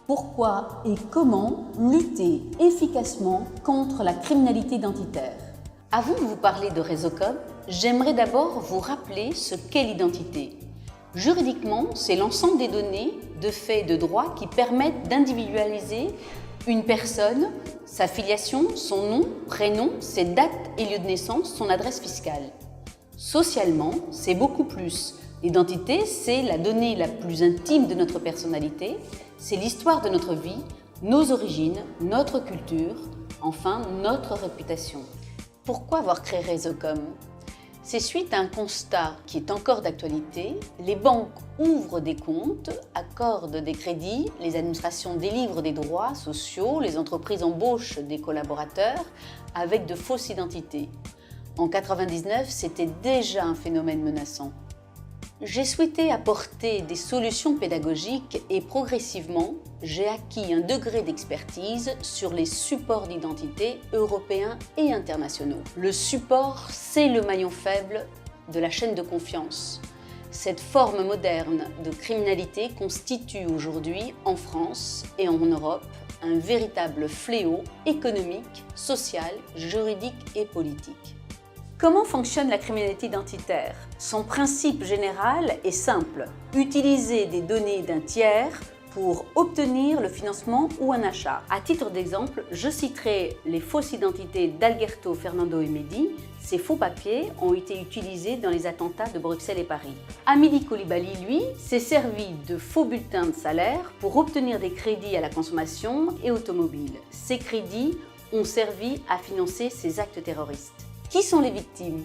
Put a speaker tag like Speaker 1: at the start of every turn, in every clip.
Speaker 1: Pourquoi et comment lutter efficacement contre la criminalité identitaire? Avant de vous parler de Réseaucom, j'aimerais d'abord vous rappeler ce qu'est l'identité. Juridiquement, c'est l'ensemble des données de faits et de droits qui permettent d'individualiser une personne, sa filiation, son nom, prénom, ses dates et lieux de naissance, son adresse fiscale. Socialement, c'est beaucoup plus. L'identité, c'est la donnée la plus intime de notre personnalité, c'est l'histoire de notre vie, nos origines, notre culture, enfin notre réputation. Pourquoi avoir créé Réseaucom? C'est suite à un constat qui est encore d'actualité. Les banques ouvrent des comptes, accordent des crédits, les administrations délivrent des droits sociaux, les entreprises embauchent des collaborateurs avec de fausses identités. En 1999, c'était déjà un phénomène menaçant. J'ai souhaité apporter des solutions pédagogiques et progressivement, j'ai acquis un degré d'expertise sur les supports d'identité européens et internationaux. Le support, c'est le maillon faible de la chaîne de confiance. Cette forme moderne de criminalité constitue aujourd'hui en France et en Europe un véritable fléau économique, social, juridique et politique. Comment fonctionne la criminalité identitaire? Son principe général est simple, utiliser des données d'un tiers pour obtenir le financement ou un achat. À titre d'exemple, je citerai les fausses identités d'Algerto, Fernando et Mehdi. Ces faux papiers ont été utilisés dans les attentats de Bruxelles et Paris. Hamidi Coulibaly, lui, s'est servi de faux bulletins de salaire pour obtenir des crédits à la consommation et automobile. Ces crédits ont servi à financer ses actes terroristes. Qui sont les victimes?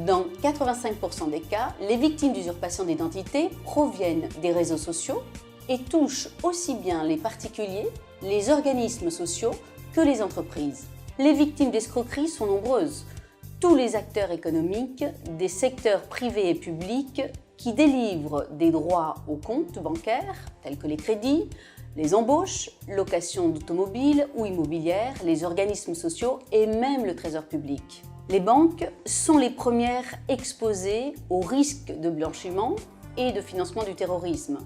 Speaker 1: Dans 85% des cas, les victimes d'usurpation d'identité proviennent des réseaux sociaux et touchent aussi bien les particuliers, les organismes sociaux que les entreprises. Les victimes d'escroquerie sont nombreuses. Tous les acteurs économiques, des secteurs privés et publics qui délivrent des droits aux comptes bancaires, tels que les crédits, les embauches, location d'automobiles ou immobilières, les organismes sociaux et même le trésor public. Les banques sont les premières exposées aux risques de blanchiment et de financement du terrorisme.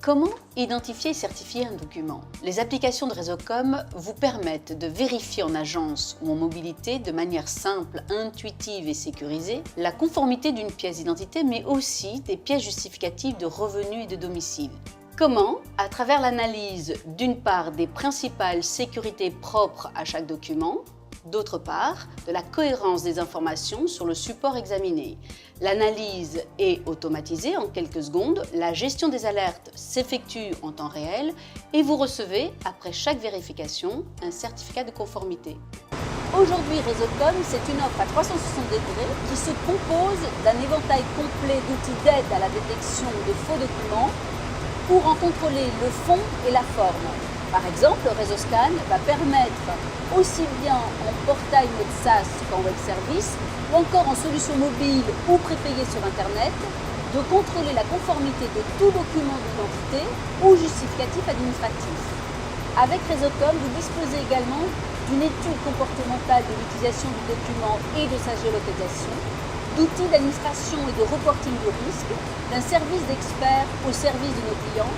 Speaker 1: Comment identifier et certifier un document? Les applications de Réseaucom vous permettent de vérifier en agence ou en mobilité de manière simple, intuitive et sécurisée la conformité d'une pièce d'identité mais aussi des pièces justificatives de revenus et de domicile. Comment? À travers l'analyse d'une part des principales sécurités propres à chaque document, d'autre part, de la cohérence des informations sur le support examiné. L'analyse est automatisée en quelques secondes, la gestion des alertes s'effectue en temps réel et vous recevez, après chaque vérification, un certificat de conformité. Aujourd'hui, Réseaucom, c'est une offre à 360 degrés qui se compose d'un éventail complet d'outils d'aide à la détection de faux documents pour en contrôler le fond et la forme. Par exemple, Réseauscan va permettre, aussi bien en portail mode SaaS qu'en web service, ou encore en solution mobile ou prépayée sur Internet, de contrôler la conformité de tout document d'identité ou justificatif administratif. Avec Réseaucom, vous disposez également d'une étude comportementale de l'utilisation du document et de sa géolocalisation, d'outils d'administration et de reporting de risque, d'un service d'experts au service de nos clients,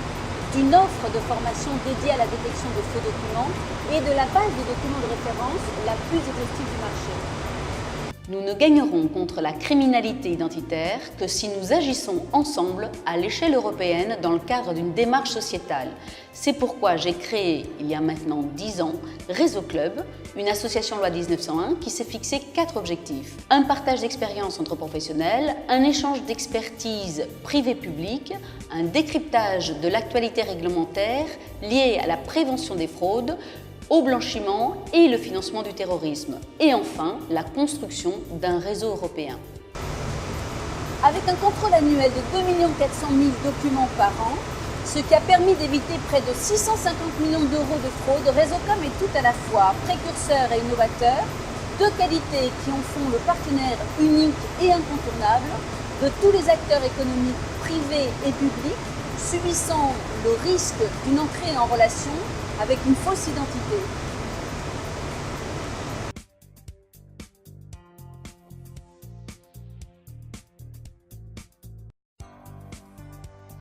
Speaker 1: d'une offre de formation dédiée à la détection de faux documents et de la base de documents de référence la plus exhaustive du marché. Nous ne gagnerons contre la criminalité identitaire que si nous agissons ensemble à l'échelle européenne dans le cadre d'une démarche sociétale. C'est pourquoi j'ai créé, il y a maintenant 10 ans, Réseauclub, une association loi 1901 qui s'est fixé 4 objectifs. Un partage d'expériences entre professionnels, un échange d'expertise privée-publique, un décryptage de l'actualité réglementaire liée à la prévention des fraudes, au blanchiment et le financement du terrorisme. Et enfin, la construction d'un réseau européen. Avec un contrôle annuel de 2 400 000 documents par an, ce qui a permis d'éviter près de 650 millions d'euros de fraude, Réseaucom est tout à la fois précurseur et innovateur, deux qualités qui en font le partenaire unique et incontournable de tous les acteurs économiques privés et publics subissant le risque d'une entrée en relation avec une fausse identité.